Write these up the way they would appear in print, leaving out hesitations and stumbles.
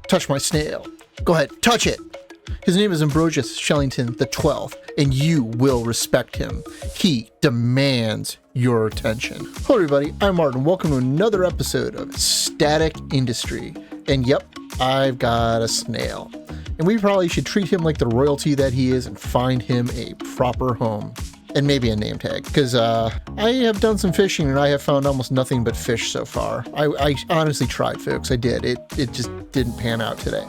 Touch my snail. Go ahead, touch it. His name is Ambrosius Shellington the 12th, and you will respect him. He demands your attention. Hello everybody, I'm Martin. Welcome to another episode of Statech Industry. And yep, I've got a snail. And we probably should treat him like the royalty that he is and find him a proper home. And maybe a name tag, because I have done some fishing and I have found almost nothing but fish so far. I honestly tried, folks. I did. It just didn't pan out today.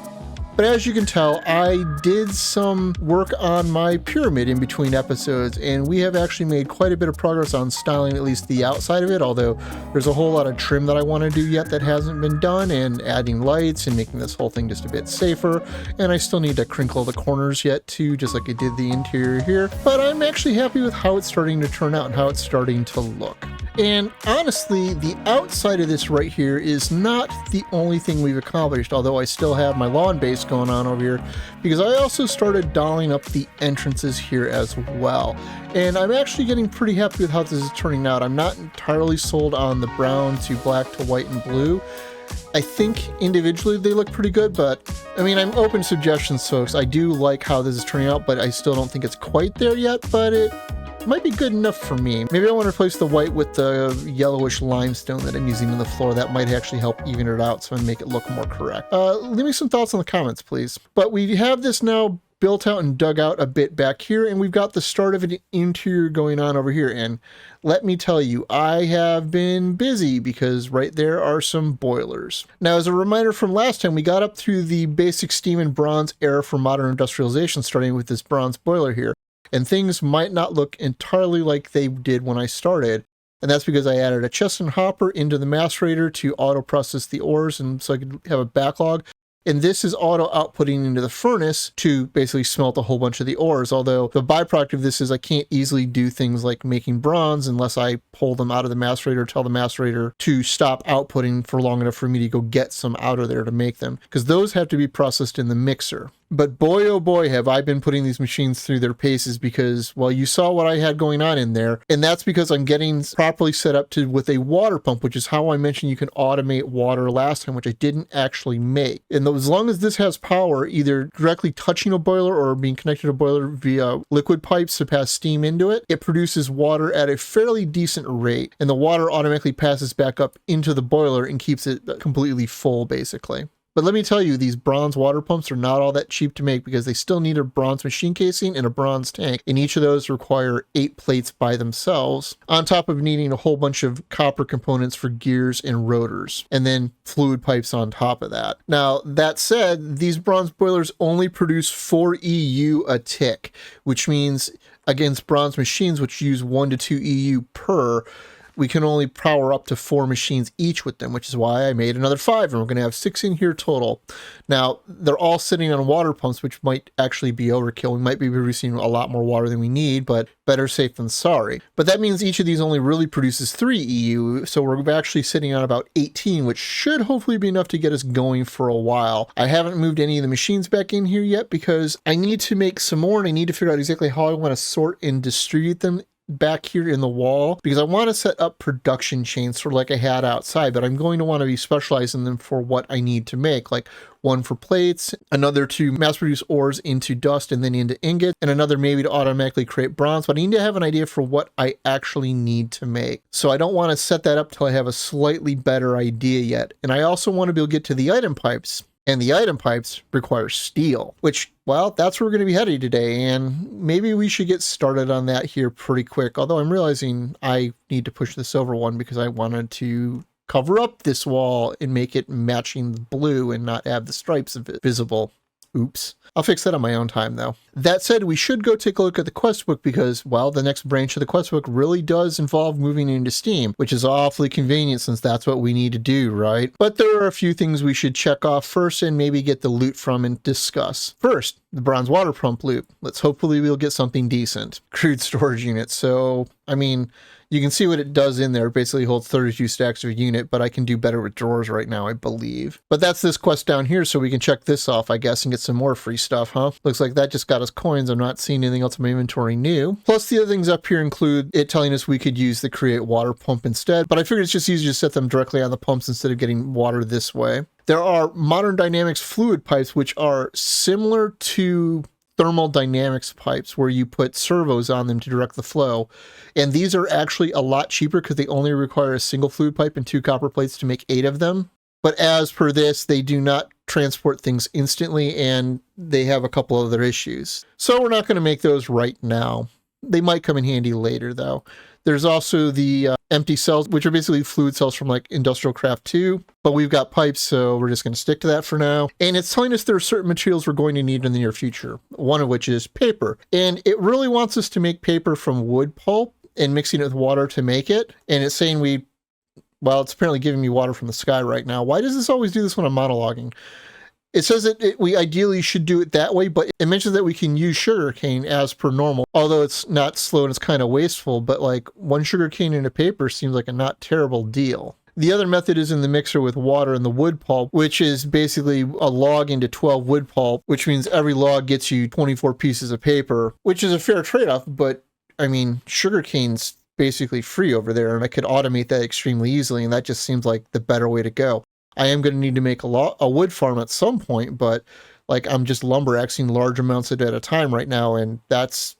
But as you can tell, I did some work on my pyramid in between episodes, and we have actually made quite a bit of progress on styling at least the outside of it, although there's a whole lot of trim that I want to do yet that hasn't been done, and adding lights and making this whole thing just a bit safer. And I still need to crinkle the corners yet too, just like I did the interior here. But I'm actually happy with how it's starting to turn out and how it's starting to look. And honestly, the outside of this right here is not the only thing we've accomplished, although I still have my lawn base going on over here, because I also started dolling up the entrances here as well. And I'm actually getting pretty happy with how this is turning out. I'm not entirely sold on the brown to black to white and blue. I think individually they look pretty good, but I mean, I'm open to suggestions, folks. I do like how this is turning out, but I still don't think it's quite there yet, but it might be good enough for me. Maybe I want to replace the white with the yellowish limestone that I'm using in the floor. That might actually help even it out so and make it look more correct. Leave me some thoughts in the comments, please. But we have this now built out and dug out a bit back here, and we've got the start of an interior going on over here. And let me tell you, I have been busy because right there are some boilers. Now, as a reminder from last time, we got up through the basic steam and bronze era for modern industrialization, starting with this bronze boiler here. And things might not look entirely like they did when I started. And that's because I added a chest and hopper into the macerator to auto process the ores and so I could have a backlog. And this is auto outputting into the furnace to basically smelt a whole bunch of the ores. Although the byproduct of this is I can't easily do things like making bronze unless I pull them out of the macerator, tell the macerator to stop outputting for long enough for me to go get some out of there to make them, because those have to be processed in the mixer. But boy, oh boy, have I been putting these machines through their paces because, well, you saw what I had going on in there. And that's because I'm getting properly set up with a water pump, which is how I mentioned you can automate water last time, which I didn't actually make. And as long as this has power, either directly touching a boiler or being connected to a boiler via liquid pipes to pass steam into it, it produces water at a fairly decent rate. And the water automatically passes back up into the boiler and keeps it completely full, basically. But let me tell you, these bronze water pumps are not all that cheap to make because they still need a bronze machine casing and a bronze tank. And each of those require 8 plates by themselves, on top of needing a whole bunch of copper components for gears and rotors, and then fluid pipes on top of that. Now, that said, these bronze boilers only produce 4 EU a tick, which means against bronze machines, which use 1 to 2 EU per, we can only power up to 4 machines each with them, which is why I made another 5, and we're going to have 6 in here total. Now, they're all sitting on water pumps, which might actually be overkill. We might be producing a lot more water than we need, but better safe than sorry. But that means each of these only really produces 3 EU, so we're actually sitting on about 18, which should hopefully be enough to get us going for a while. I haven't moved any of the machines back in here yet because I need to make some more, and I need to figure out exactly how I want to sort and distribute them back here in the wall, because I want to set up production chains sort of like I had outside, but I'm going to want to be specializing them for what I need to make, like one for plates, another to mass produce ores into dust and then into ingot, and another maybe to automatically create bronze. But I need to have an idea for what I actually need to make. So I don't want to set that up till I have a slightly better idea yet. And I also want to be able to get to the item pipes. And the item pipes require steel, which, well, that's where we're going to be headed today. And maybe we should get started on that here pretty quick. Although I'm realizing I need to push the silver one because I wanted to cover up this wall and make it matching the blue and not have the stripes visible. Oops. I'll fix that on my own time, though. That said, we should go take a look at the quest book because, well, the next branch of the quest book really does involve moving into Steam, which is awfully convenient since that's what we need to do, right? But there are a few things we should check off first and maybe get the loot from and discuss. First, the bronze water pump loot. Hopefully we'll get something decent. Crude storage unit. So, I mean, you can see what it does in there. It basically holds 32 stacks of a unit, but I can do better with drawers right now, I believe. But that's this quest down here, so we can check this off, I guess, and get some more free stuff, huh? Looks like that just got us those coins. I'm not seeing anything else in my inventory new. Plus the other things up here include it telling us we could use the create water pump instead, but I figured it's just easier to set them directly on the pumps instead of getting water this way. There are Modern Dynamics fluid pipes, which are similar to thermodynamics pipes where you put servos on them to direct the flow. And these are actually a lot cheaper because they only require a single fluid pipe and 2 copper plates to make 8 of them. But as per this, they do not transport things instantly and they have a couple other issues. So we're not going to make those right now. They might come in handy later though. There's also the empty cells, which are basically fluid cells from like Industrial Craft 2, but we've got pipes, so we're just going to stick to that for now. And it's telling us there are certain materials we're going to need in the near future, one of which is paper. And it really wants us to make paper from wood pulp and mixing it with water to make it. And it's saying well, it's apparently giving me water from the sky right now. Why does this always do this when I'm monologuing? It says that we ideally should do it that way, but it mentions that we can use sugarcane as per normal, although it's not slow and it's kind of wasteful, but like 1 sugarcane in a paper seems like a not terrible deal. The other method is in the mixer with water and the wood pulp, which is basically a log into 12 wood pulp, which means every log gets you 24 pieces of paper, which is a fair trade-off, but I mean, sugarcane's basically free over there, and I could automate that extremely easily, and that just seems like the better way to go. I am going to need to make a wood farm at some point, but like I'm just lumber axing large amounts of it at a time right now, and that's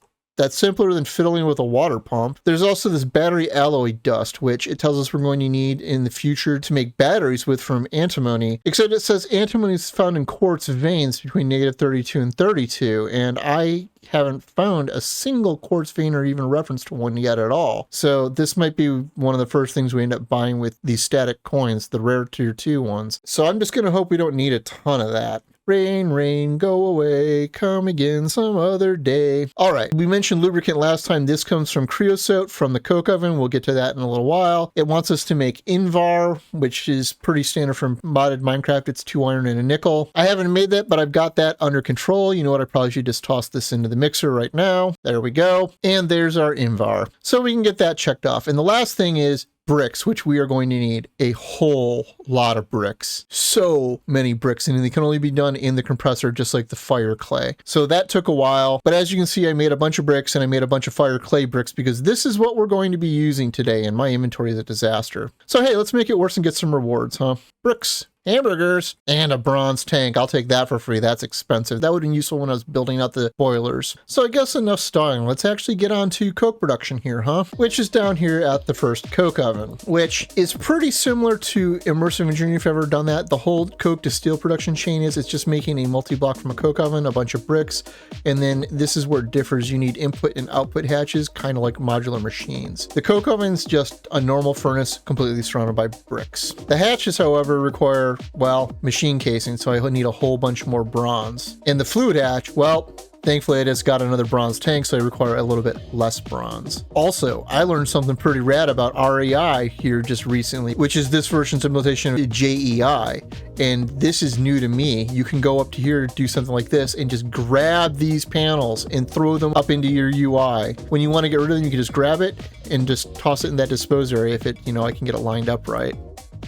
simpler than fiddling with a water pump. There's also this battery alloy dust, which it tells us we're going to need in the future to make batteries with from antimony, except it says antimony is found in quartz veins between -32 and 32, and I haven't found a single quartz vein or even reference to one yet at all. So this might be one of the first things we end up buying with these Statech coins, the rare tier 2 ones. So I'm just going to hope we don't need a ton of that. Rain, rain, go away, come again some other day. All right, we mentioned lubricant last time. This comes from creosote from the coke oven. We'll get to that in a little while. It wants us to make Invar, which is pretty standard from modded Minecraft. It's 2 iron and a nickel. I haven't made that, but I've got that under control. You know what? I probably should just toss this into the mixer right now. There we go. And there's our Invar. So we can get that checked off. And the last thing is bricks, which we are going to need a whole lot of bricks. So many bricks, and they can only be done in the compressor, just like the fire clay. So that took a while, but as you can see, I made a bunch of bricks and I made a bunch of fire clay bricks because this is what we're going to be using today, and my inventory is a disaster. So hey, let's make it worse and get some rewards, huh? Bricks, hamburgers, and a bronze tank. I'll take that for free. That's expensive. That would have been useful when I was building out the boilers. So I guess enough stalling. Let's actually get on to coke production here, huh? Which is down here at the first coke oven, which is pretty similar to immersive engineering if you've ever done that. The whole coke to steel production chain is it's just making a multi-block from a coke oven, a bunch of bricks, and then this is where it differs. You need input and output hatches, kind of like modular machines. The coke oven's just a normal furnace completely surrounded by bricks. The hatches, however, require, well, machine casing, so I need a whole bunch more bronze. And the fluid hatch, well, thankfully I just got another bronze tank, so I require a little bit less bronze. Also, I learned something pretty rad about REI here just recently, which is this version's implementation of JEI. And this is new to me. You can go up to here, do something like this, and just grab these panels and throw them up into your UI. When you want to get rid of them, you can just grab it and just toss it in that dispose area if it, I can get it lined up right.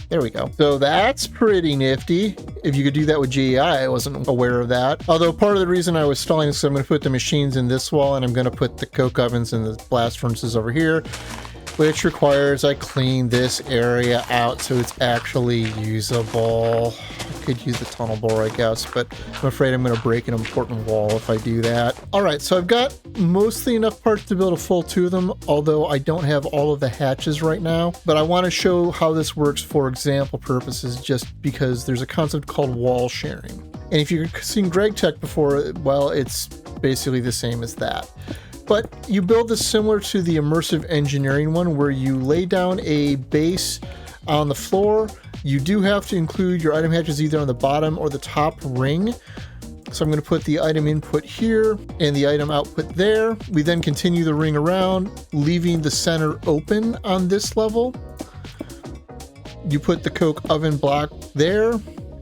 There we go. So that's pretty nifty. If you could do that with GEI, I wasn't aware of that. Although part of the reason I was stalling is I'm going to put the machines in this wall and I'm going to put the coke ovens and the blast furnaces over here, which requires I clean this area out so it's actually usable. I could use the tunnel bore, I guess, but I'm afraid I'm going to break an important wall if I do that. All right, so I've got mostly enough parts to build a full 2 of them, although I don't have all of the hatches right now. But I want to show how this works for example purposes, just because there's a concept called wall sharing. And if you've seen Greg Tech before, well, it's basically the same as that. But you build this similar to the immersive engineering one, where you lay down a base on the floor. You do have to include your item hatches either on the bottom or the top ring. So I'm going to put the item input here and the item output there. We then continue the ring around, leaving the center open on this level. You put the coke oven block there,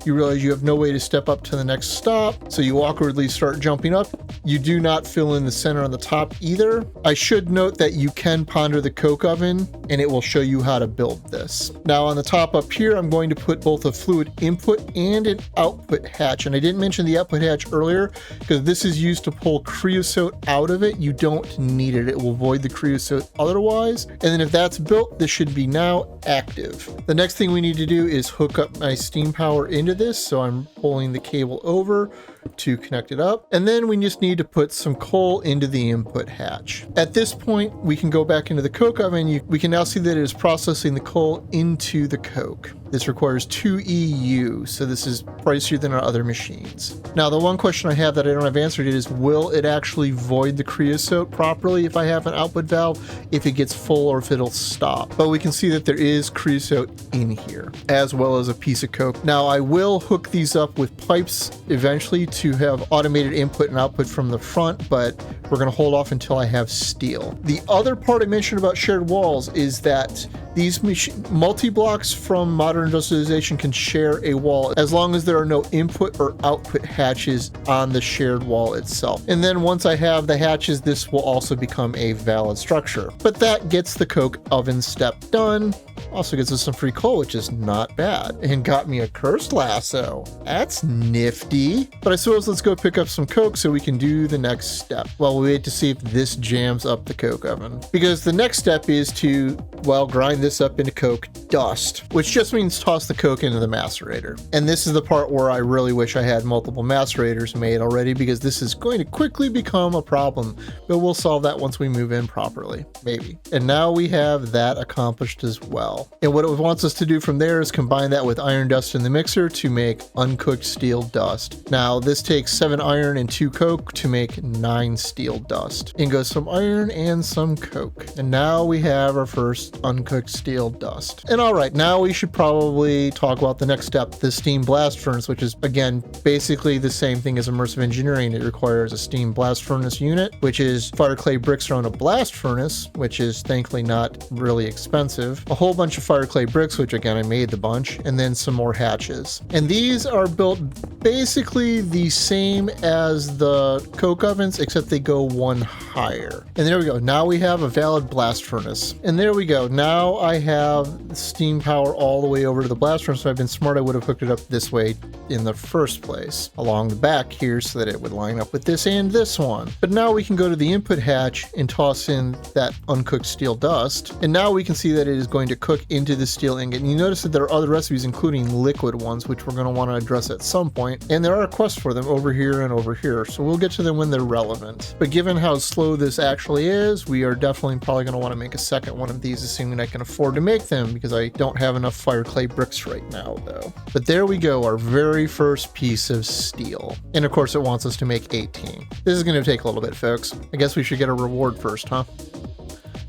you realize you have no way to step up to the next stop, so you awkwardly start jumping up. You do not fill in the center on the top either. I should note that you can ponder the coke oven, and it will show you how to build this. Now on the top up here, I'm going to put both a fluid input and an output hatch, and I didn't mention the output hatch earlier because this is used to pull creosote out of it. You don't need it. It will void the creosote otherwise. And then if that's built, this should be now active. The next thing we need to do is hook up my steam power into this. So I'm pulling the cable over to connect it up. And then we just need to put some coal into the input hatch. At this point, we can go back into the coke oven. We can now see that it is processing the coal into the coke. This requires 2 EU, so this is pricier than our other machines. Now, the one question I have that I don't have answered yet is, will it actually void the creosote properly if I have an output valve, if it gets full or if it'll stop? But we can see that there is creosote in here, as well as a piece of coke. Now, I will hook these up with pipes eventually to have automated input and output from the front, but we're going to hold off until I have steel. The other part I mentioned about shared walls is that these multi-blocks from Modern Industrialization can share a wall as long as there are no input or output hatches on the shared wall itself. And then once I have the hatches, this will also become a valid structure. But that gets the coke oven step done. Also gets us some free coal, which is not bad, and got me a cursed lasso. That's nifty. But I suppose let's go pick up some coke so we can do the next step while we wait to see if this jams up the coke oven. Because the next step is to, well, grind this up into coke dust, which just means toss the coke into the macerator. And this is the part where I really wish I had multiple macerators made already, because this is going to quickly become a problem, but we'll solve that once we move in properly, maybe. And now we have that accomplished as well. And what it wants us to do from there is combine that with iron dust in the mixer to make uncooked steel dust. Now this takes 7 iron and 2 coke to make 9 steel dust. In goes some iron and some coke. And now we have our first uncooked steel dust. And all right, now we should probably talk about the next step, the steam blast furnace, which is again basically the same thing as immersive engineering. It requires a steam blast furnace unit, which is fire clay bricks around a blast furnace, which is thankfully not really expensive, a whole bunch of fire clay bricks, which again I made the bunch, and then some more hatches. And these are built basically the same as the coke ovens, except they go one higher. And there we go. Now we have a valid blast furnace. And there we go. Now I have steam power all the way over to the blast furnace. So I've been smart. I would have hooked it up this way in the first place along the back here so that it would line up with this and this one. But now we can go to the input hatch and toss in that uncooked steel dust. And now we can see that it is going to cook into the steel ingot. And you notice that there are other recipes, including liquid ones, which we're going to want to address at some point. And there are quests for them over here and over here. So we'll get to them when they're relevant. But given how slow this actually is, we are definitely probably going to want to make a second one of these, assuming I can afford to make them, because I don't have enough fire clay bricks right now though. But there we go, our very first piece of steel. And of course it wants us to make 18. This is going to take a little bit, folks. I guess we should get a reward first, huh?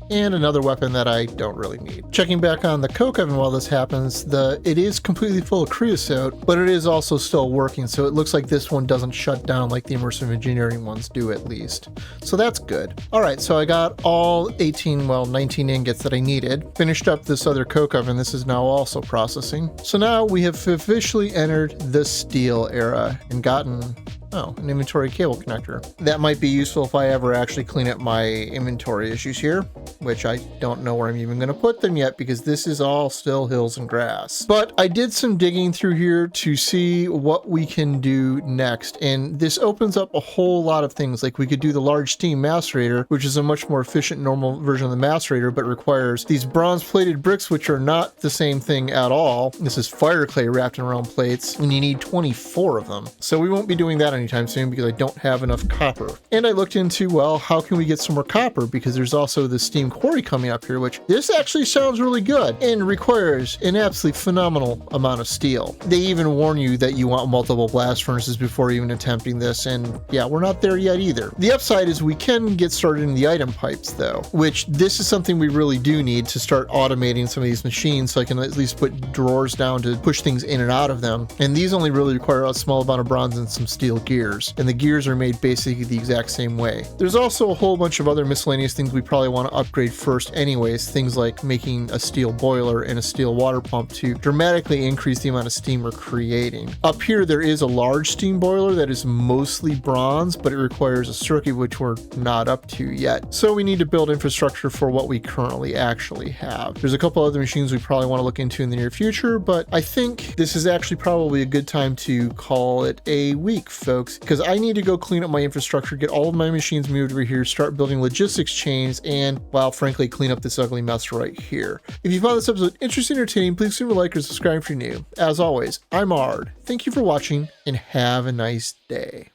And another weapon that I don't really need. Checking back on the coke oven while this happens, it is completely full of creosote, but it is also still working, so it looks like this one doesn't shut down like the immersive engineering ones do at least. So that's good. All right, so I got all 19 ingots that I needed. Finished up this other coke oven. This is now also processing. So now we have officially entered the steel era and gotten an inventory cable connector. That might be useful if I ever actually clean up my inventory issues here, which I don't know where I'm even going to put them yet because this is all still hills and grass. But I did some digging through here to see what we can do next. And this opens up a whole lot of things. Like we could do the large steam macerator, which is a much more efficient normal version of the macerator, but requires these bronze plated bricks, which are not the same thing at all. This is fire clay wrapped around plates, and you need 24 of them. So we won't be doing that anytime soon because I don't have enough copper. And I looked into, well, how can we get some more copper? Because there's also the steam quarry coming up here, which this actually sounds really good and requires an absolutely phenomenal amount of steel. They even warn you that you want multiple blast furnaces before even attempting this, and yeah, we're not there yet either. The upside is we can get started in the item pipes though, which this is something we really do need to start automating some of these machines so I can at least put drawers down to push things in and out of them. And these only really require a small amount of bronze and some steel gears, and the gears are made basically the exact same way. There's also a whole bunch of other miscellaneous things we probably want to upgrade upgrade first anyways, things like making a steel boiler and a steel water pump to dramatically increase the amount of steam we're creating. Up here there is a large steam boiler that is mostly bronze, but it requires a circuit which we're not up to yet. So we need to build infrastructure for what we currently actually have. There's a couple other machines we probably want to look into in the near future, but I think this is actually probably a good time to call it a week, folks, because I need to go clean up my infrastructure, get all of my machines moved over here, start building logistics chains, and, well, frankly, clean up this ugly mess right here. If you found this episode interesting or entertaining, please consider like or subscribe if you're new. As always, I'm Ard. Thank you for watching, and have a nice day.